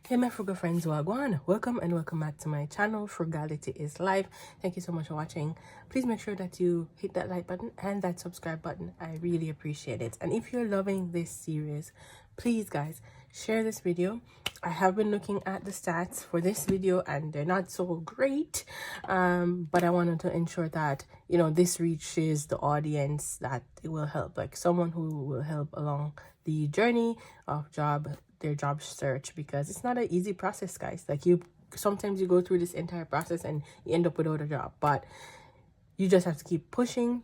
Hey my frugal friends, wagwan. Welcome and welcome back to my channel. Frugality is life. Thank you so much for watching. Please make sure that you hit that like button and that subscribe button. I really appreciate it. And if you're loving this series, please guys, share this video. I have been looking at the stats for this video and they're not so great, but I wanted to ensure that this reaches the audience that it will help, like someone who will help along the journey of their job search, because it's not an easy process, guys. Like, sometimes you go through this entire process and you end up without a job, but you just have to keep pushing,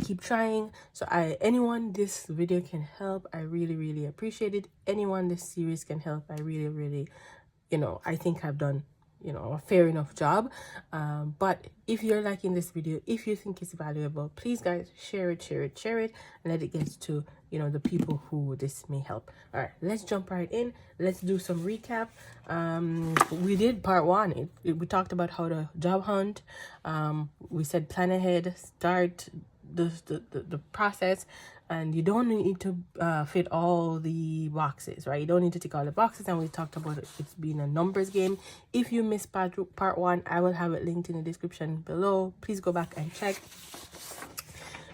keep trying. So anyone this video can help, I really appreciate it. Anyone this series can help, I really I think I've done a fair enough job. But if you're liking this video, if you think it's valuable, please guys, share it and let it get to the people who this may help. All right, let's jump right in. Let's do some recap. We did part one. We talked about how to job hunt. We said plan ahead, start the process, and you don't need to fit all the boxes, right? You don't need to tick all the boxes. And we talked about it's being a numbers game. If you missed part one, I will have it linked in the description below. Please go back and check.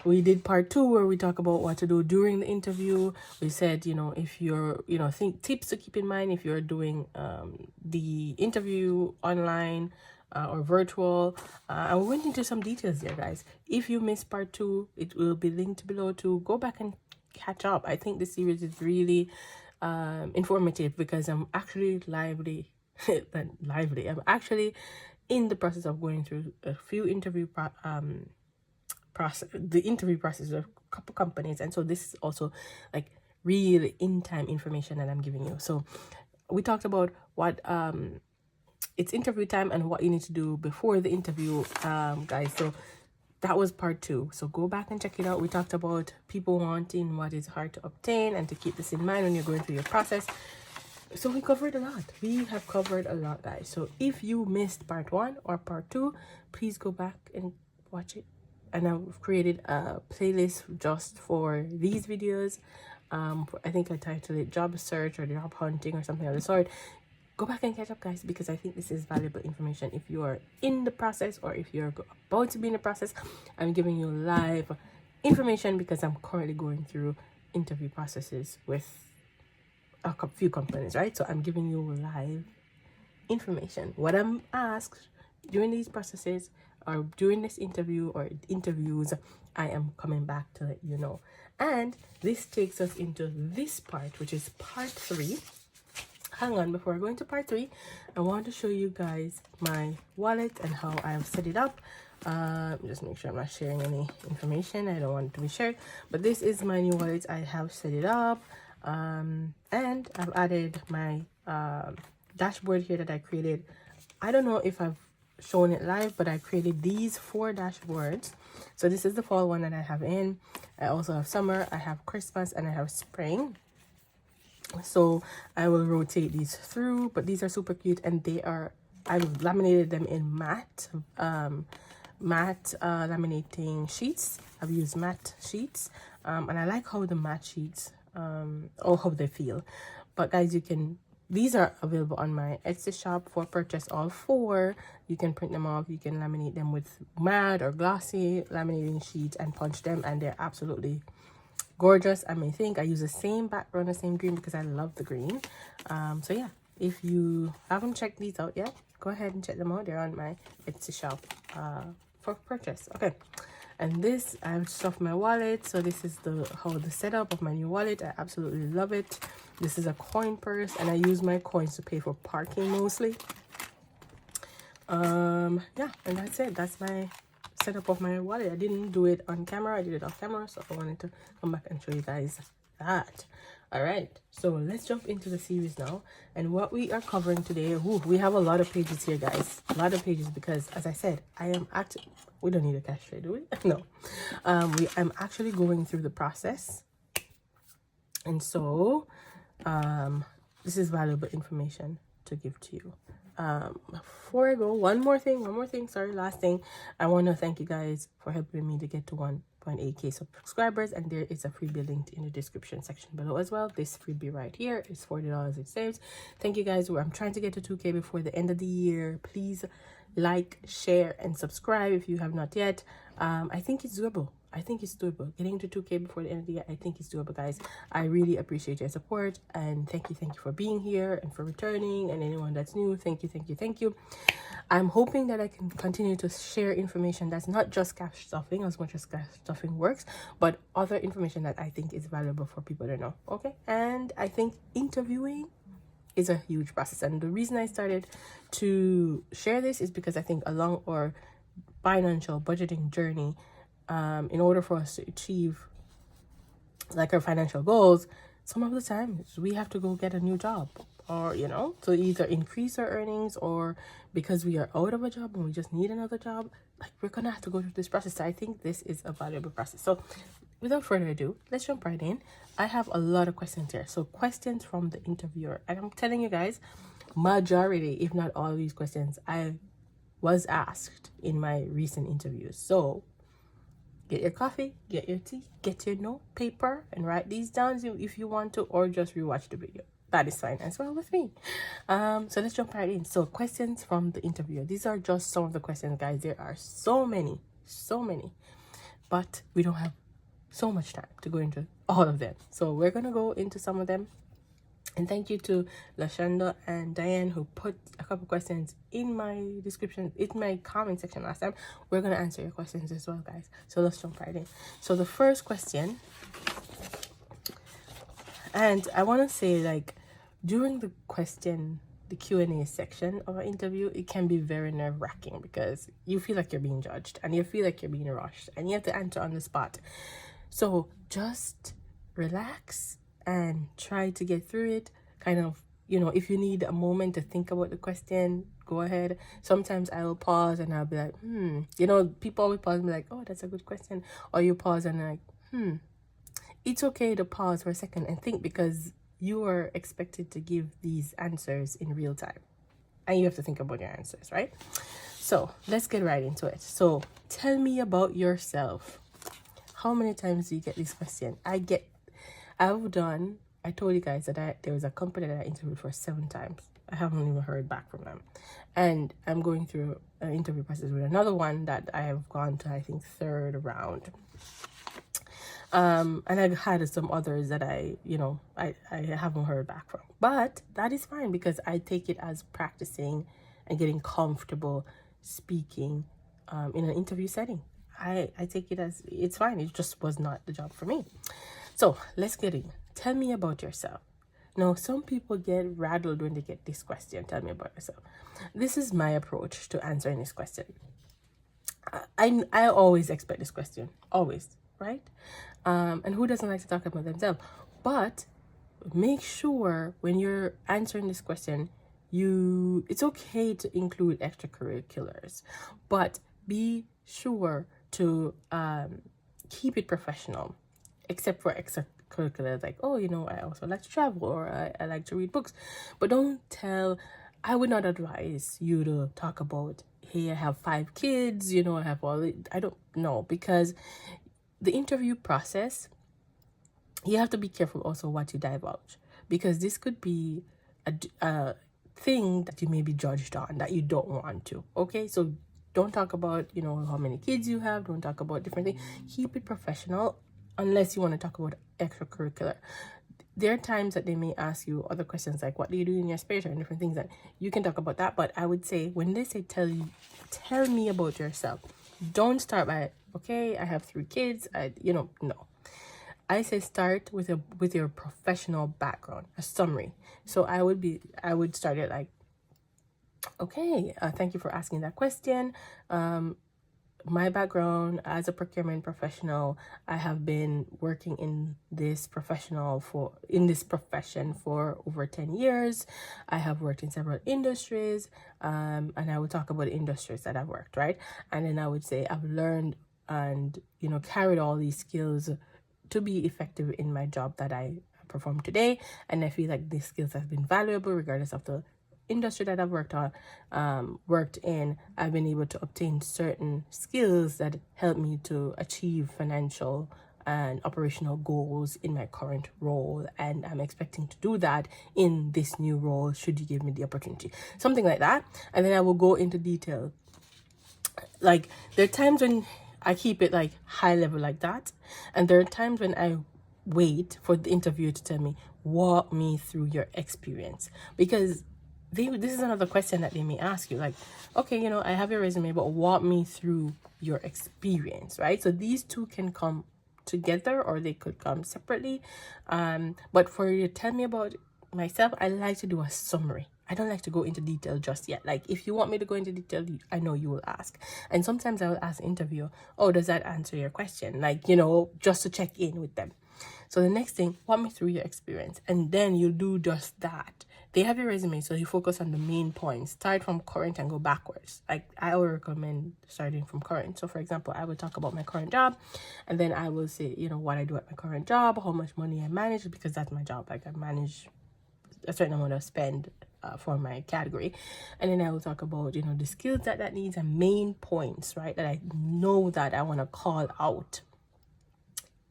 We did part two where we talk about what to do during the interview. We said, if you're, think tips to keep in mind if you're doing the interview online or virtual. And we went into some details there, guys. If you missed part two, it will be linked below to go back and catch up. I think the series is really informative because I'm actually I'm actually in the process of going through a few interview the interview process of a couple companies, and so this is also like really in-time information that I'm giving you. So we talked about what it's interview time and what you need to do before the interview, guys. So that was part two, so go back and check it out. We talked about people wanting what is hard to obtain and to keep this in mind when you're going through your process. So we covered a lot. We have covered a lot, guys. So if you missed part one or part two, please go back and watch it. And I've created a playlist just for these videos. I think I titled it job search or job hunting or something of the sort. Go back and catch up, guys, because I think this is valuable information. If you are in the process or if you're about to be in the process, I'm giving you live information because I'm currently going through interview processes with a few companies, right? So I'm giving you live information. What I'm asked during these processes or during this interview or interviews, I am coming back to let you know. And this takes us into this part, which is part three. Hang on, before I go into part three, I want to show you guys my wallet and how I have set it up. Just make sure I'm not sharing any information. I don't want it to be shared, but this is my new wallet. I have set it up, and I've added my dashboard here that I created. I don't know if I've shown it live, but I created these 4 dashboards. So this is the fall one that I have in. I also have summer, I have Christmas, and I have spring. So I will rotate these through, but these are super cute, and I've laminated them in matte laminating sheets. I've used matte sheets, and I like how the matte sheets or how they feel. But guys, these are available on my Etsy shop for purchase, all 4. You can print them off, you can laminate them with matte or glossy laminating sheets and punch them, and they're absolutely gorgeous. I use the same background, the same green, because I love the green. So yeah, if you haven't checked these out yet, go ahead and check them out. They're on my Etsy shop for purchase. Okay, and this, I've stuffed my wallet. So this is the setup of my new wallet. I absolutely love it. This is a coin purse, and I use my coins to pay for parking mostly. Yeah, and that's it. That's my setup of my wallet. I didn't do it on camera, I did it off camera, so I wanted to come back and show you guys that. All right, so let's jump into the series now. And what we are covering today, we have a lot of pages here, guys. A lot of pages, because as I said, we don't need a cash tray, do we? No. I'm actually going through the process, and so this is valuable information to give to you. Before I go, one more thing, sorry, last thing. I want to thank you guys for helping me to get to 1 1.8k subscribers, and there is a freebie linked in the description section below as well. This freebie right here is $40 it saves. Thank you guys. I'm trying to get to 2k before the end of the year. Please like, share, and subscribe if you have not yet. I think it's doable. I think it's doable. Getting to 2k before the end of the year, I think it's doable, guys. I really appreciate your support, and thank you for being here and for returning, and anyone that's new, thank you. I'm hoping that I can continue to share information that's not just cash stuffing, as much as cash stuffing works, but other information that I think is valuable for people to know. Okay, and I think interviewing is a huge process, and the reason I started to share this is because I think along our financial budgeting journey, in order for us to achieve like our financial goals, some of the times we have to go get a new job, or to either increase our earnings, or because we are out of a job and we just need another job, like we're gonna have to go through this process. So I think this is a valuable process. So without further ado, let's jump right in. I have a lot of questions here, so questions from the interviewer, and I'm telling you guys, majority, if not all of these questions, I was asked in my recent interviews. So get your coffee, get your tea, get your note paper, and write these down if you want to, or just rewatch the video. That is fine as well with me. So let's jump right in. So questions from the interviewer. These are just some of the questions, guys. There are so many, but we don't have so much time to go into all of them. So we're gonna go into some of them. And thank you to Lashonda and Diane, who put a couple questions in my description, in my comment section last time. We're going to answer your questions as well, guys. So let's jump right in. So the first question, and I want to say, like, during the Q&A section of an interview, it can be very nerve-wracking because you feel like you're being judged and you feel like you're being rushed and you have to answer on the spot. So just relax and try to get through it. Kind of, if you need a moment to think about the question, go ahead. Sometimes I will pause and I'll be like, people always pause and be like, oh, that's a good question. Or you pause and like, It's okay to pause for a second and think, because you are expected to give these answers in real time. And you have to think about your answers, right? So let's get right into it. So tell me about yourself. How many times do you get this question? I told you guys that there was a company that I interviewed for 7 times. I haven't even heard back from them. And I'm going through an interview process with another one that I have gone to, I think, 3rd round. And I've had some others that I haven't heard back from. But that is fine, because I take it as practicing and getting comfortable speaking in an interview setting. I take it as it's fine. It just was not the job for me. So let's get in. Tell me about yourself. Now, some people get rattled when they get this question. Tell me about yourself. This is my approach to answering this question. I always expect this question. Always, right? And who doesn't like to talk about themselves? But make sure when you're answering this question, it's okay to include extracurriculars, but be sure to keep it professional, except for extracurriculars like, I also like to travel, or I like to read books. But I would not advise you to talk about, hey, I have 5 kids, I have I don't know, because the interview process, you have to be careful also what you divulge, because this could be a thing that you may be judged on that you don't want to. Okay, so don't talk about how many kids you have. Don't talk about different things. Keep it professional, unless you want to talk about extracurricular. There are times that they may ask you other questions like, what do you do in your spare time, and different things, that you can talk about that. But I would say, when they say tell me about yourself, don't start by, okay, I have 3 kids. No. I say start with your professional background, a summary. So I would start it like, okay, thank you for asking that question. My background as a procurement professional, I have been working in this profession for over 10 years. I have worked in several industries, and I would talk about the industries that I've worked, right? And then I would say I've learned and carried all these skills to be effective in my job that I perform today, and I feel like these skills have been valuable regardless of the industry that I've worked in, I've been able to obtain certain skills that help me to achieve financial and operational goals in my current role, and I'm expecting to do that in this new role should you give me the opportunity, something like that. And then I will go into detail. Like, there are times when I keep it like high level like that, and there are times when I wait for the interviewer to tell me, walk me through your experience, because this is another question that they may ask you, like, okay, you know, I have your resume, but walk me through your experience, right? So these two can come together or they could come separately. But for you to tell me about myself, I like to do a summary. I don't like to go into detail just yet. Like, if you want me to go into detail, I know you will ask. And sometimes I will ask the interviewer, oh, does that answer your question? Like, you know, just to check in with them. So the next thing, walk me through your experience. And then you do just that. They have your resume, so you focus on the main points. Start from current and go backwards. Like, I would recommend starting from current. So for example, I would talk about my current job, and then I will say, you know, what I do at my current job, how much money I manage, because that's my job. Like, I manage a certain amount of spend for my category. And then I will talk about, you know, the skills that needs and main points, right, that I know that I want to call out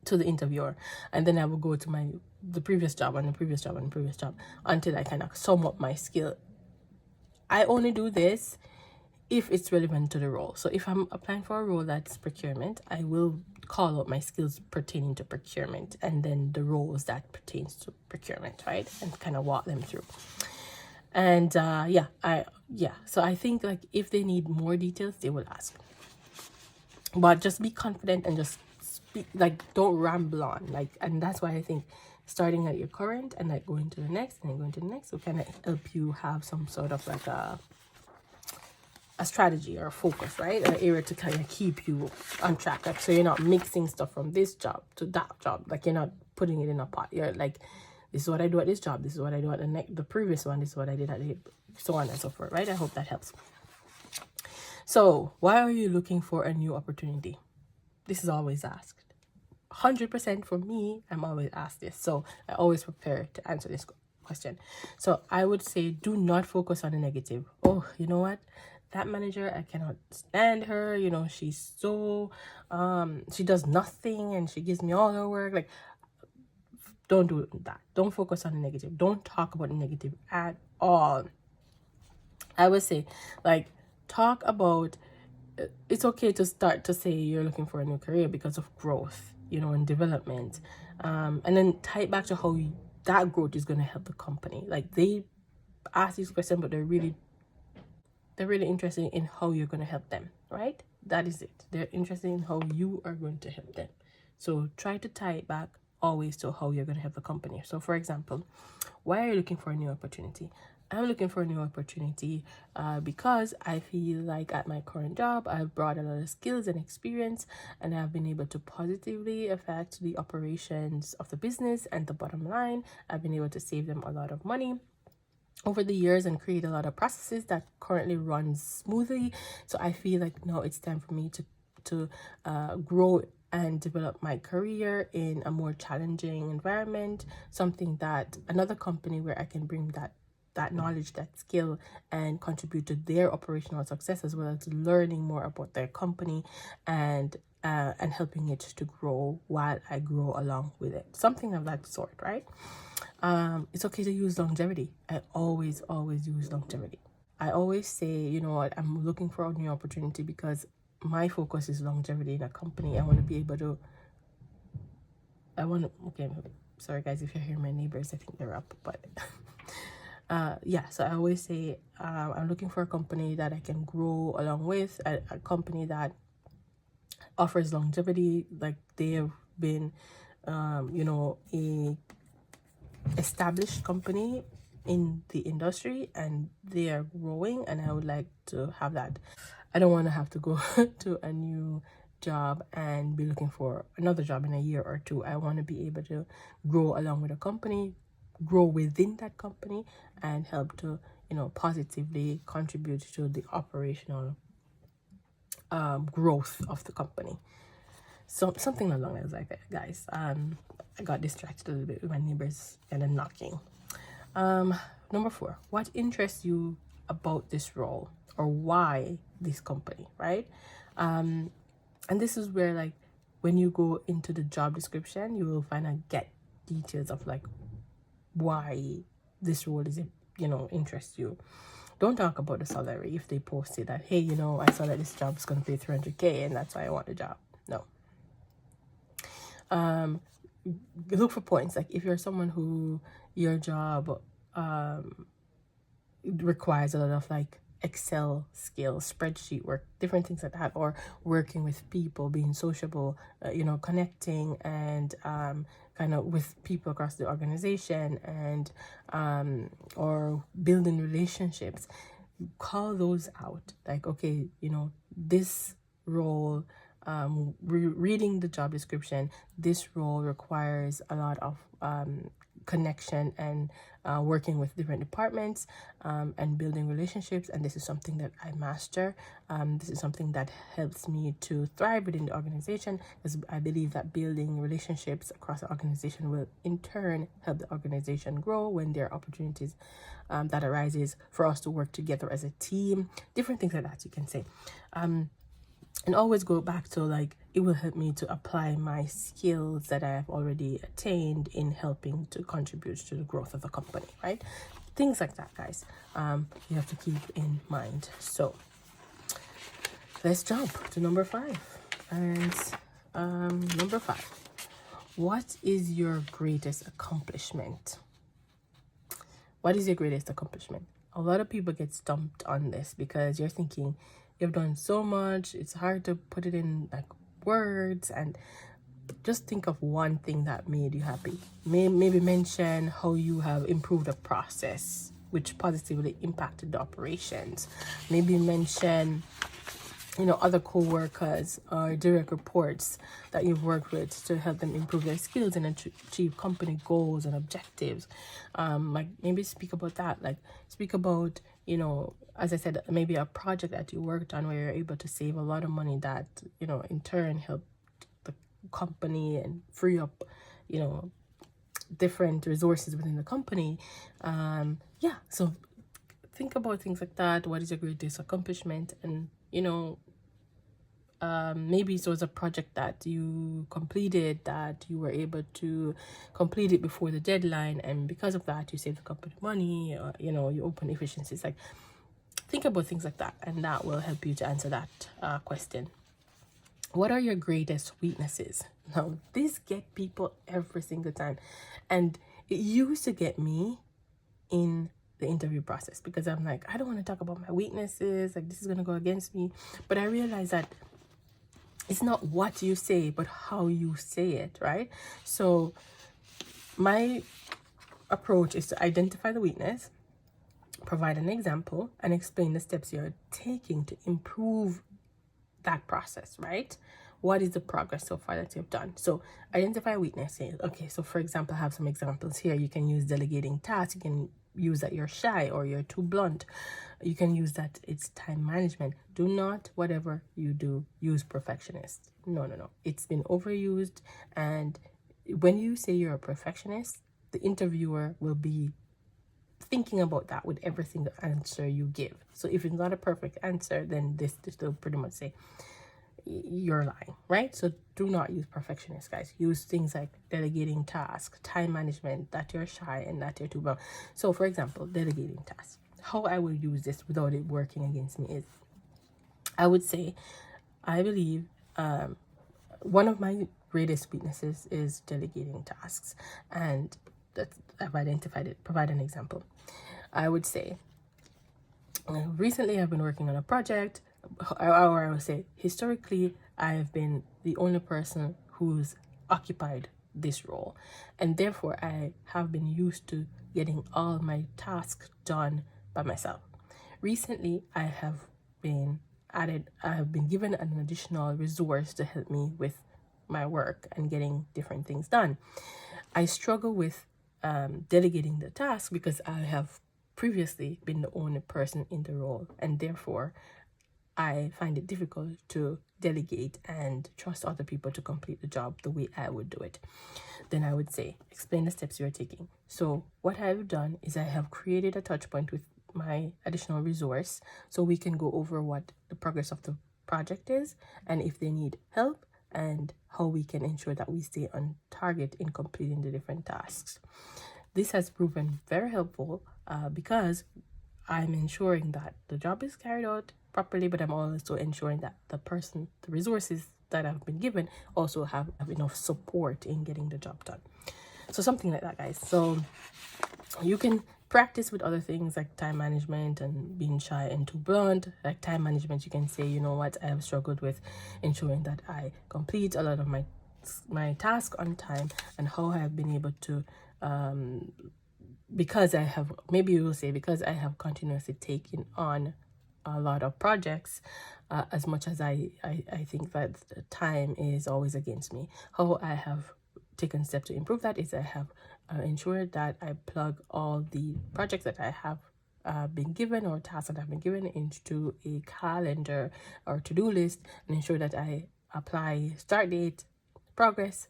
to the interviewer. And then I will go to the previous job and the previous job and the previous job until I kind of sum up my skill. I only do this if it's relevant to the role. So if I'm applying for a role that's procurement, I will call out my skills pertaining to procurement and then the roles that pertains to procurement, right? And kind of walk them through. And so I think, like, if they need more details, they will ask. But just be confident and just speak, like, don't ramble on. Like, and that's why I think starting at your current and like going to the next and then going to the next will kind of help you have some sort of like a strategy or a focus, right? An area to kind of keep you on track. Like, so you're not mixing stuff from this job to that job. Like, you're not putting it in a pot. You're like, this is what I do at this job. This is what I do at the previous one. This is what I did at the, so on and so forth, right? I hope that helps. So why are you looking for a new opportunity? This is always asked. 100% for me, I'm always asked this. So I always prepare to answer this question. So I would say, do not focus on the negative. Oh, you know what? That manager, I cannot stand her. You know, she's so, she does nothing and she gives me all her work. Like, don't do that. Don't focus on the negative. Don't talk about the negative at all. I would say, like, talk about, it's okay to start to say you're looking for a new career because of growth, you know, and development. And then tie it back to how that growth is going to help the company. Like, they ask these questions, but they're really interested in how you're going to help them, right? That is it. They're interested in how you are going to help them. So try to tie it back always to how you're going to help the company. So for example, why are you looking for a new opportunity? I'm looking for a new opportunity because I feel like at my current job, I've brought a lot of skills and experience, and I've been able to positively affect the operations of the business and the bottom line. I've been able to save them a lot of money over the years and create a lot of processes that currently run smoothly. So I feel like now it's time for me to grow and develop my career in a more challenging environment, something that another company where I can bring that knowledge, that skill, and contribute to their operational success, as well as learning more about their company and helping it to grow while I grow along with it. Something of that sort, right? It's okay to use longevity. I always use longevity. I always say, you know what, I'm looking for a new opportunity because my focus is longevity in a company. I want to be able to, okay, sorry guys if you hear my neighbors, I think they're up, but so I always say I'm looking for a company that I can grow along with, a company that offers longevity. Like, they have been a established company in the industry and they are growing, and I would like to have that. I don't want to have to go to a new job and be looking for another job in a year or two. I want to be able to grow along with a company, grow within that company, and help to, you know, positively contribute to the operational growth of the company. So something along those like that, guys. I got distracted a little bit with my neighbors and then knocking. Number 4, what interests you about this role, or why this company, right? And this is where, like, when you go into the job description, you will find out get details of like why this role is, interests you. Don't talk about the salary if they posted that, hey, I saw that this job is going to pay 300K and that's why I want the job. No. Look for points. Like, if you're someone who your job requires a lot of like Excel skills, spreadsheet work, different things like that, or working with people, being sociable, connecting and kind of with people across the organization, and or building relationships, call those out. Like, okay, this role, reading the job description, this role requires a lot of connection and working with different departments and building relationships, and this is something that I master. This is something that helps me to thrive within the organization, because I believe that building relationships across the organization will in turn help the organization grow when there are opportunities that arises for us to work together as a team, different things like that you can say. And always go back to, like, it will help me to apply my skills that I have already attained in helping to contribute to the growth of the company, right? Things like that, guys. You have to keep in mind. So let's jump to number 5. And number 5, what is your greatest accomplishment? What is your greatest accomplishment? A lot of people get stumped on this because you're thinking, you've done so much, it's hard to put it in like words, and just think of one thing that made you happy. Maybe mention how you have improved a process which positively impacted the operations. Maybe mention other co-workers or direct reports that you've worked with to help them improve their skills and achieve company goals and objectives. Like, maybe speak about that. Like, speak about, as I said, maybe a project that you worked on where you're able to save a lot of money that, in turn helped the company and free up, different resources within the company. So think about things like that. What is your greatest accomplishment? And, maybe it was a project that you completed, that you were able to complete it before the deadline, and because of that you saved the company money, or you open efficiencies. Like, think about things like that, and that will help you to answer that question. What are your greatest weaknesses? Now, this get people every single time, and it used to get me in the interview process, because I'm like, I don't want to talk about my weaknesses, like this is going to go against me. But I realized that it's not what you say, but how you say it, right? So my approach is to identify the weakness, provide an example, and explain the steps you're taking to improve that process, right? What is the progress so far that you've done? So identify weaknesses. Okay, so for example, I have some examples here. You can use delegating tasks. You can use that you're shy or you're too blunt. You can use that it's time management. Do not, whatever you do, use perfectionist. No. It's been overused. And when you say you're a perfectionist, the interviewer will be thinking about that with every single answer you give. So if it's not a perfect answer, then this will pretty much say you're lying, right? So do not use perfectionist, guys. Use things like delegating tasks, time management, that you're shy and that you're too blunt. So for example, delegating tasks. How I will use this without it working against me is, I would say, I believe one of my greatest weaknesses is delegating tasks, and that I've identified it. Provide an example. I would say, recently I've been working on a project, or I would say historically I've been the only person who's occupied this role, and therefore I have been used to getting all my tasks done by myself. Recently I have been given an additional resource to help me with my work and getting different things done. I struggle with delegating the task because I have previously been the only person in the role, and therefore I find it difficult to delegate and trust other people to complete the job the way I would do it, then I would say, explain the steps you're taking. So what I've done is I have created a touch point with my additional resource so we can go over what the progress of the project is and if they need help and how we can ensure that we stay on target in completing the different tasks. This has proven very helpful because I'm ensuring that the job is carried out properly, but I'm also ensuring that the resources that I've been given also have enough support in getting the job done. So something like that, guys. So you can practice with other things like time management and being shy and too blunt. Like time management, you can say, you know what, I have struggled with ensuring that I complete a lot of my task on time, and how I have been able to because I have, maybe you will say, because I have continuously taken on a lot of projects, as much as I think that the time is always against me. How I have taken steps to improve that is I have ensured that I plug all the projects that I have been given or tasks that I've been given into a calendar or to-do list, and ensure that I apply start date, progress,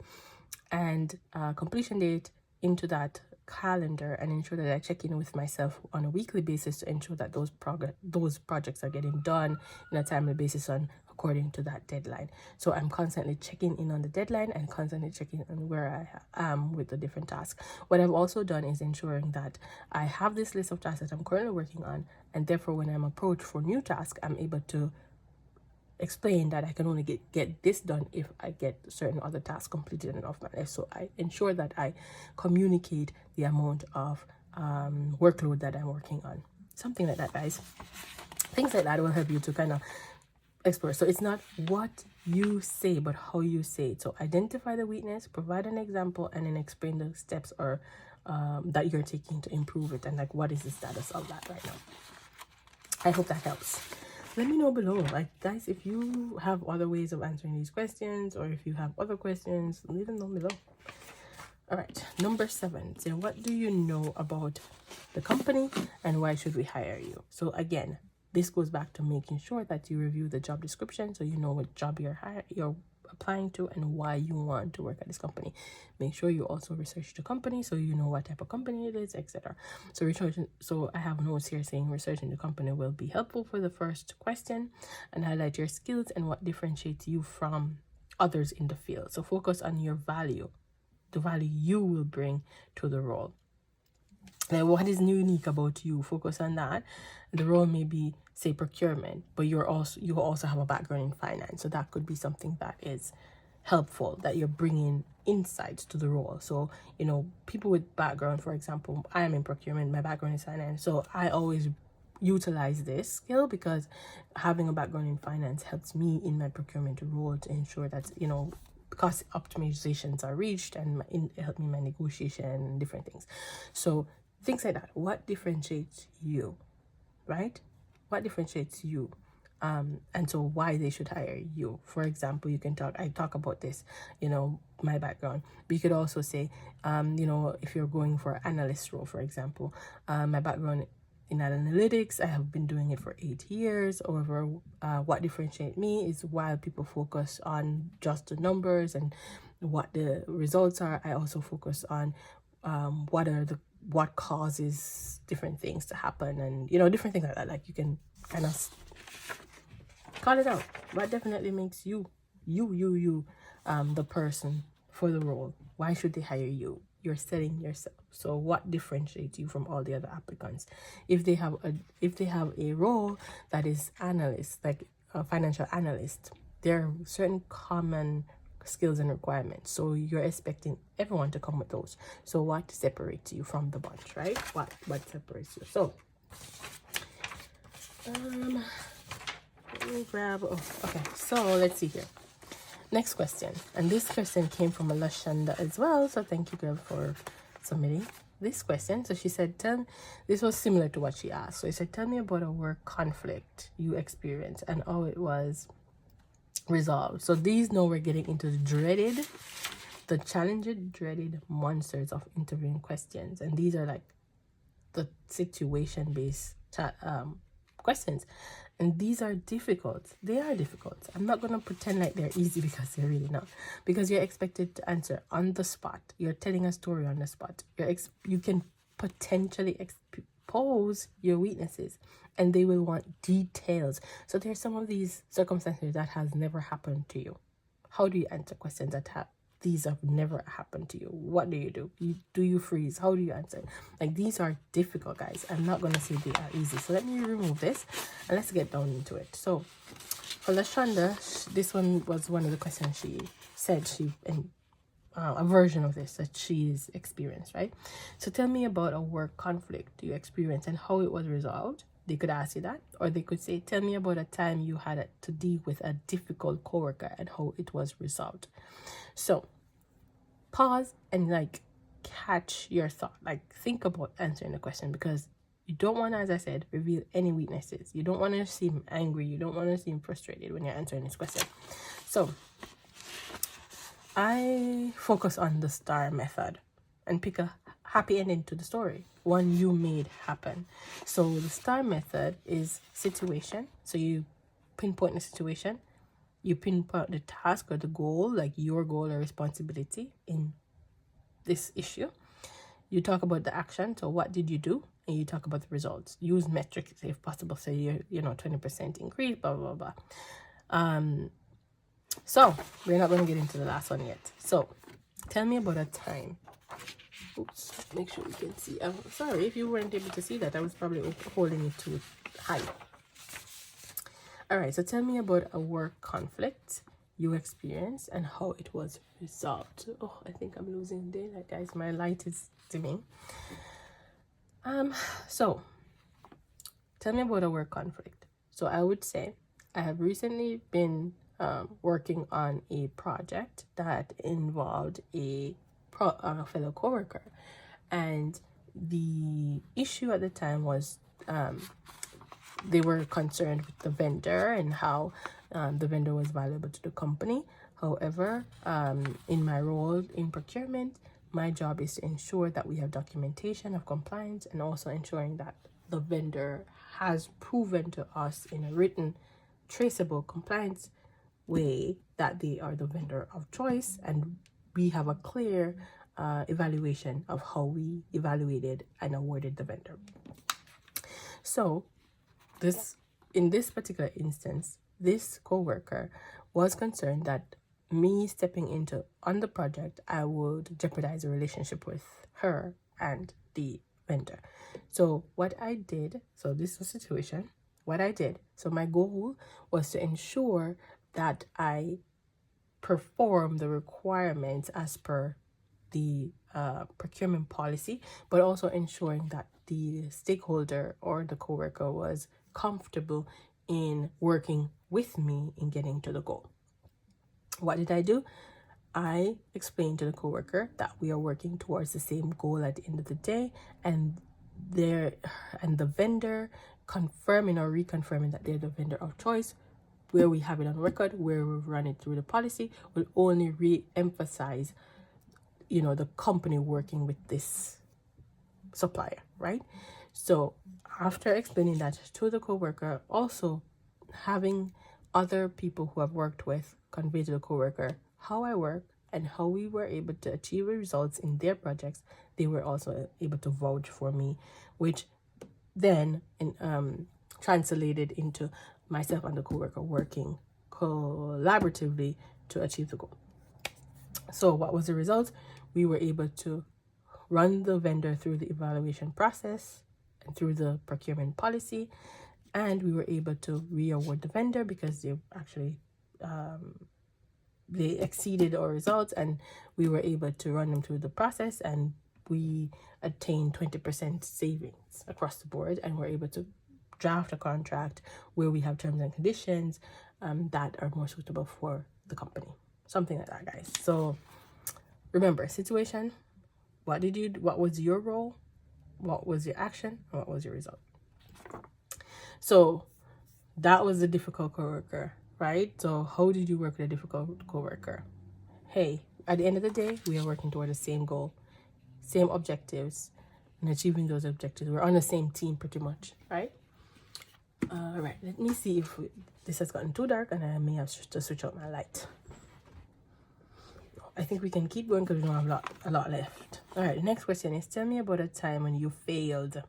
and completion date into that calendar, and ensure that I check in with myself on a weekly basis to ensure that those projects are getting done in a timely basis according to that deadline. So I'm constantly checking in on the deadline and constantly checking on where I am with the different tasks. What I've also done is ensuring that I have this list of tasks that I'm currently working on, and therefore when I'm approached for new tasks, I'm able to explain that I can only get this done if I get certain other tasks completed and off my list. So I ensure that I communicate the amount of workload that I'm working on. Something like that, guys. Things like that will help you to kind of explore. So it's not what you say, but how you say it. So identify the weakness, provide an example, and then explain the steps or that you're taking to improve it, and like what is the status of that right now. I hope that helps. Let me know below, like, guys, if you have other ways of answering these questions, or if you have other questions, leave them down below. All right, number 7. So what do you know about the company and why should we hire you? So again, this goes back to making sure that you review the job description so you know what job you're applying to and why you want to work at this company. Make sure you also research the company so you know what type of company it is, etc. So I have notes here saying researching the company will be helpful for the first question, and highlight your skills and what differentiates you from others in the field. So focus on your value, the value you will bring to the role. Like, what is unique about you? Focus on that. The role may be, say, procurement, but you also have a background in finance, so that could be something that is helpful, that you're bringing insights to the role. So, you know, people with background, for example, I am in procurement, my background is finance, so I always utilize this skill because having a background in finance helps me in my procurement role to ensure that, you know, cost optimizations are reached, and help me in my negotiation and different things. So things like that. What differentiates you, right? What differentiates you? And so why they should hire you. For example, you can I talk about this, you know, my background. But you could also say, you know, if you're going for an analyst role, for example, my background in analytics, I have been doing it for 8 years. However, what differentiates me is while people focus on just the numbers and what the results are, I also focus on what causes different things to happen, and, you know, different things like that. Like, you can kind of call it out. What definitely makes you the person for the role? Why should they hire you? You're selling yourself. So what differentiates you from all the other applicants? If they have a role that is analyst, like a financial analyst, there are certain common skills and requirements, so you're expecting everyone to come with those. So what separates you from the bunch, right? What separates you? So let me grab, okay, so let's see here. Next question, and this question came from Lashanda as well, so thank you, girl, for submitting this question. So she said, this was similar to what she asked. So she said, tell me about a work conflict you experienced and how it was resolved. So these, now we're getting into the challenging, dreaded monsters of interviewing questions, and these are like the situation-based questions. And these are difficult. They are difficult. I'm not going to pretend like they're easy because they're really not. Because you're expected to answer on the spot. You're telling a story on the spot. You can potentially expose your weaknesses, and they will want details. So there's some of these circumstances that has never happened to you. How do you answer questions that these have never happened to you? What do? Do you freeze? How do you answer? Like, these are difficult, guys. I'm not going to say they are easy. So let me remove this and let's get down into it. So for Lashonda, this one was one of the questions she said a version of this that she's experienced, right? So tell me about a work conflict you experienced and how it was resolved. They could ask you that, or they could say, tell me about a time you had to deal with a difficult coworker and how it was resolved. So pause and like catch your thought, like think about answering the question, because you don't want to, as I said, reveal any weaknesses. You don't want to seem angry. You don't want to seem frustrated when you're answering this question. So I focus on the STAR method and pick a happy ending to the story, one you made happen. So the STAR method is situation. So you pinpoint the situation, you pinpoint the task or the goal, like your goal or responsibility in this issue. You talk about the action, so what did you do, and you talk about the results. Use metrics if possible. So you 20% increase, blah blah blah. So we're not going to get into the last one yet. So tell me about a time. Oops, make sure you can see. I'm sorry if you weren't able to see that. I was probably holding it too high. All right, so tell me about a work conflict you experienced and how it was resolved. Oh, I think I'm losing daylight, guys. My light is dimming. So tell me about a work conflict. So I would say I have recently been working on a project that involved a fellow coworker, and the issue at the time was they were concerned with the vendor and how the vendor was valuable to the company. However, in my role in procurement, my job is to ensure that we have documentation of compliance and also ensuring that the vendor has proven to us in a written, traceable compliance way that they are the vendor of choice, and we have a clear evaluation of how we evaluated and awarded the vendor. So in this particular instance, this coworker was concerned that me stepping into on the project, I would jeopardize the relationship with her and the vendor. So what I did, so this was a situation, what I did, so my goal was to ensure that I perform the requirements as per the procurement policy, but also ensuring that the stakeholder or the coworker was comfortable in working with me in getting to the goal. What did I do? I explained to the coworker that we are working towards the same goal at the end of the day, and the vendor confirming or reconfirming that they're the vendor of choice, where we have it on record, where we've run it through the policy, will only re-emphasize the company working with this supplier, right? So after explaining that to the coworker, also having other people who I've worked with convey to the coworker how I work and how we were able to achieve results in their projects, they were also able to vouch for me, which then translated into myself and the coworker working collaboratively to achieve the goal. So what was the result? We were able to run the vendor through the evaluation process and through the procurement policy, and we were able to re-award the vendor because they actually they exceeded our results, and we were able to run them through the process, and we attained 20% savings across the board, and we're able to draft a contract where we have terms and conditions that are more suitable for the company. Something like that, guys. So remember, situation, what was your role, what was your action, and what was your result? So that was a difficult coworker, right? So how did you work with a difficult coworker? Hey, at the end of the day, we are working toward the same goal, same objectives, and achieving those objectives. We're on the same team pretty much, right? All right, let me see if this has gotten too dark and I may have to switch out my light. I think we can keep going because we don't have a lot left. All right, the next question is, tell me about a time when you failed.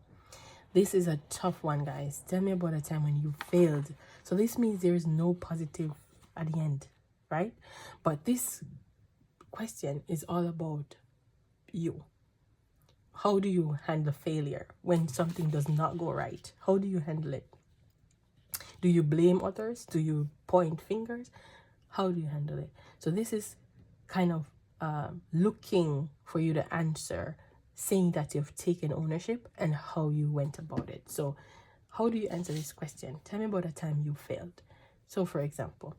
This is a tough one, guys. Tell me about a time when you failed. So this means there is no positive at the end, right? But this question is all about you. How do you handle failure when something does not go right? How do you handle it? Do you blame others? Do you point fingers? How do you handle it? So this is kind of looking for you to answer, saying that you've taken ownership and how you went about it. So how do you answer this question? Tell me about a time you failed. So for example,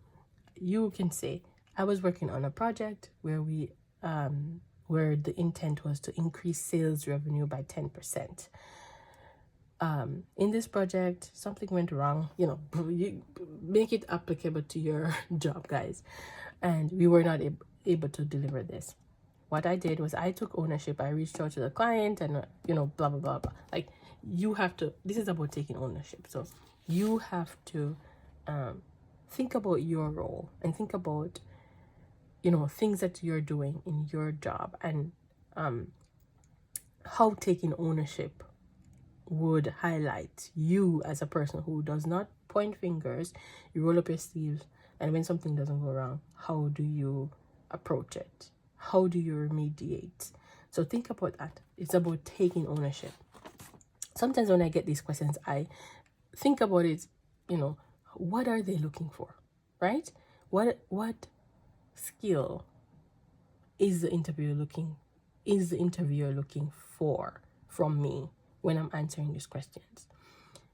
you can say, I was working on a project where where the intent was to increase sales revenue by 10%. In this project, something went wrong. You make it applicable to your job, guys. And we were not able to deliver this. What I did was I took ownership. I reached out to the client and, blah, blah, blah, blah. Like, you have to, this is about taking ownership. So you have to think about your role and think about, things that you're doing in your job and how taking ownership would highlight you as a person who does not point fingers. You roll up your sleeves, and when something doesn't go wrong, how do you approach it? How do you remediate? So think about that. It's about taking ownership. Sometimes when I get these questions, I think about it, what are they looking for, right? What skill is the interviewer looking for from me when I'm answering these questions?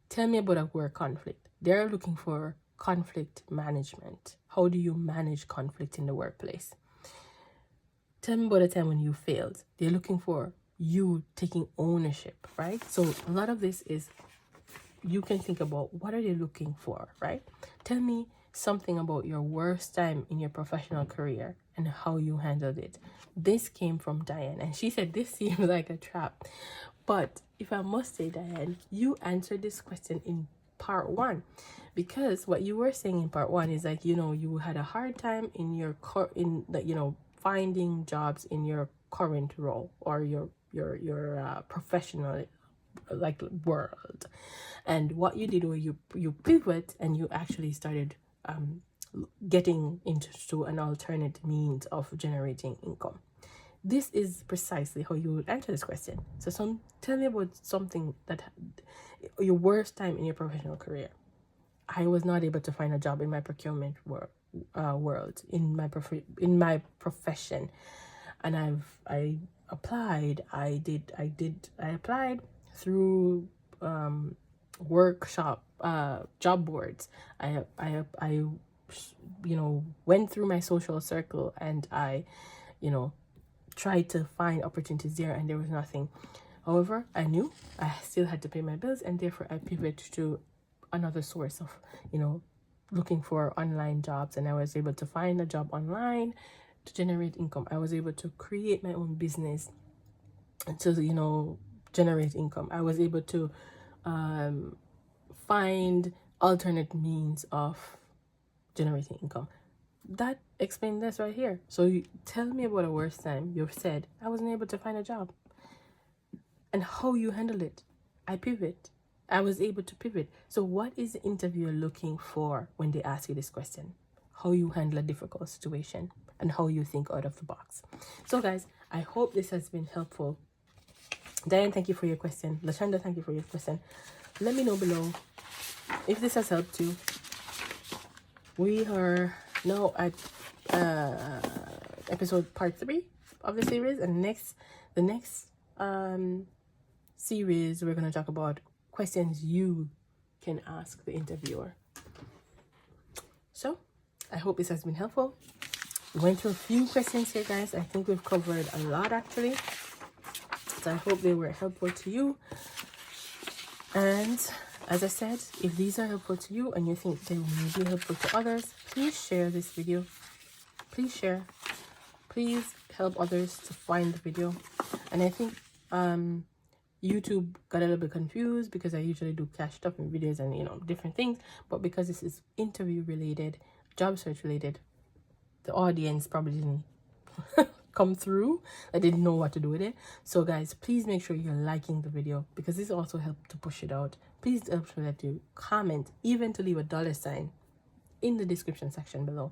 Tell me about a work conflict. They're looking for conflict management. How do you manage conflict in the workplace? Tell me about a time when you failed. They're looking for you taking ownership, right? So a lot of this is, you can think about what are they looking for, right? Tell me something about your worst time in your professional career and how you handled it. This came from Diane, and she said this seems like a trap. But if I must say, Diane, you answered this question in part 1, because what you were saying in part 1 is like, you had a hard time in finding jobs in your current role or your professional world, and what you did was you pivot and you actually started getting into an alternate means of generating income. This is precisely how you would answer this question. So tell me about something that your worst time in your professional career. I was not able to find a job in my procurement world in my profession, and I applied. I applied through workshop job boards. I went through my social circle, and I tried to find opportunities there, and there was nothing. However, I knew I still had to pay my bills, and therefore I pivoted to another source of looking for online jobs, and I was able to find a job online to generate income. I was able to create my own business to generate income. I was able to find alternate means of generating income. That explains this right here. So tell me about a worst time you've said, I wasn't able to find a job, and how you handle it. I was able to pivot. So what is the interviewer looking for when they ask you this question? How you handle a difficult situation and how you think out of the box. So guys, I hope this has been helpful. Diane, thank you for your question. Lashanda, thank you for your question. Let me know below if this has helped you. We are now at episode part 3 of the series, and the next series we're going to talk about questions you can ask the interviewer. So I hope this has been helpful. We went through a few questions here, guys. I think we've covered a lot actually, so I hope they were helpful to you. And as I said, if these are helpful to you and you think they may be helpful to others, please share this video. Please share. Please help others to find the video. And I think YouTube got a little bit confused because I usually do cash stuffing videos and, you know, different things. But because this is interview related, job search related, the audience probably didn't come through. I didn't know what to do with it. So guys, please make sure you're liking the video because this also helps to push it out. Please make sure that you comment, even to leave a $sign in the description section below,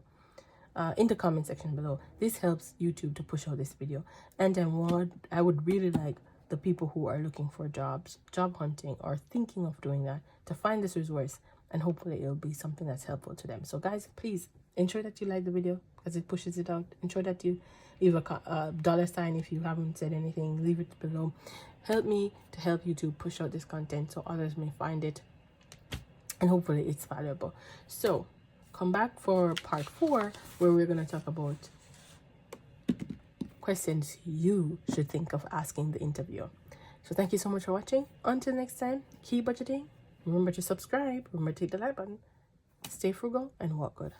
in the comment section below. This helps YouTube to push out this video. And then I would really like the people who are looking for jobs, job hunting, or thinking of doing that, to find this resource, and hopefully it'll be something that's helpful to them. So guys, please ensure that you like the video because it pushes it out. Ensure that you leave a $sign if you haven't said anything. Leave it below. Help me to help YouTube push out this content so others may find it, and hopefully it's valuable. So come back for part 4, where we're going to talk about questions you should think of asking the interviewer. So thank you so much for watching. Until next time, keep budgeting. Remember to subscribe. Remember to hit the like button. Stay frugal and walk good.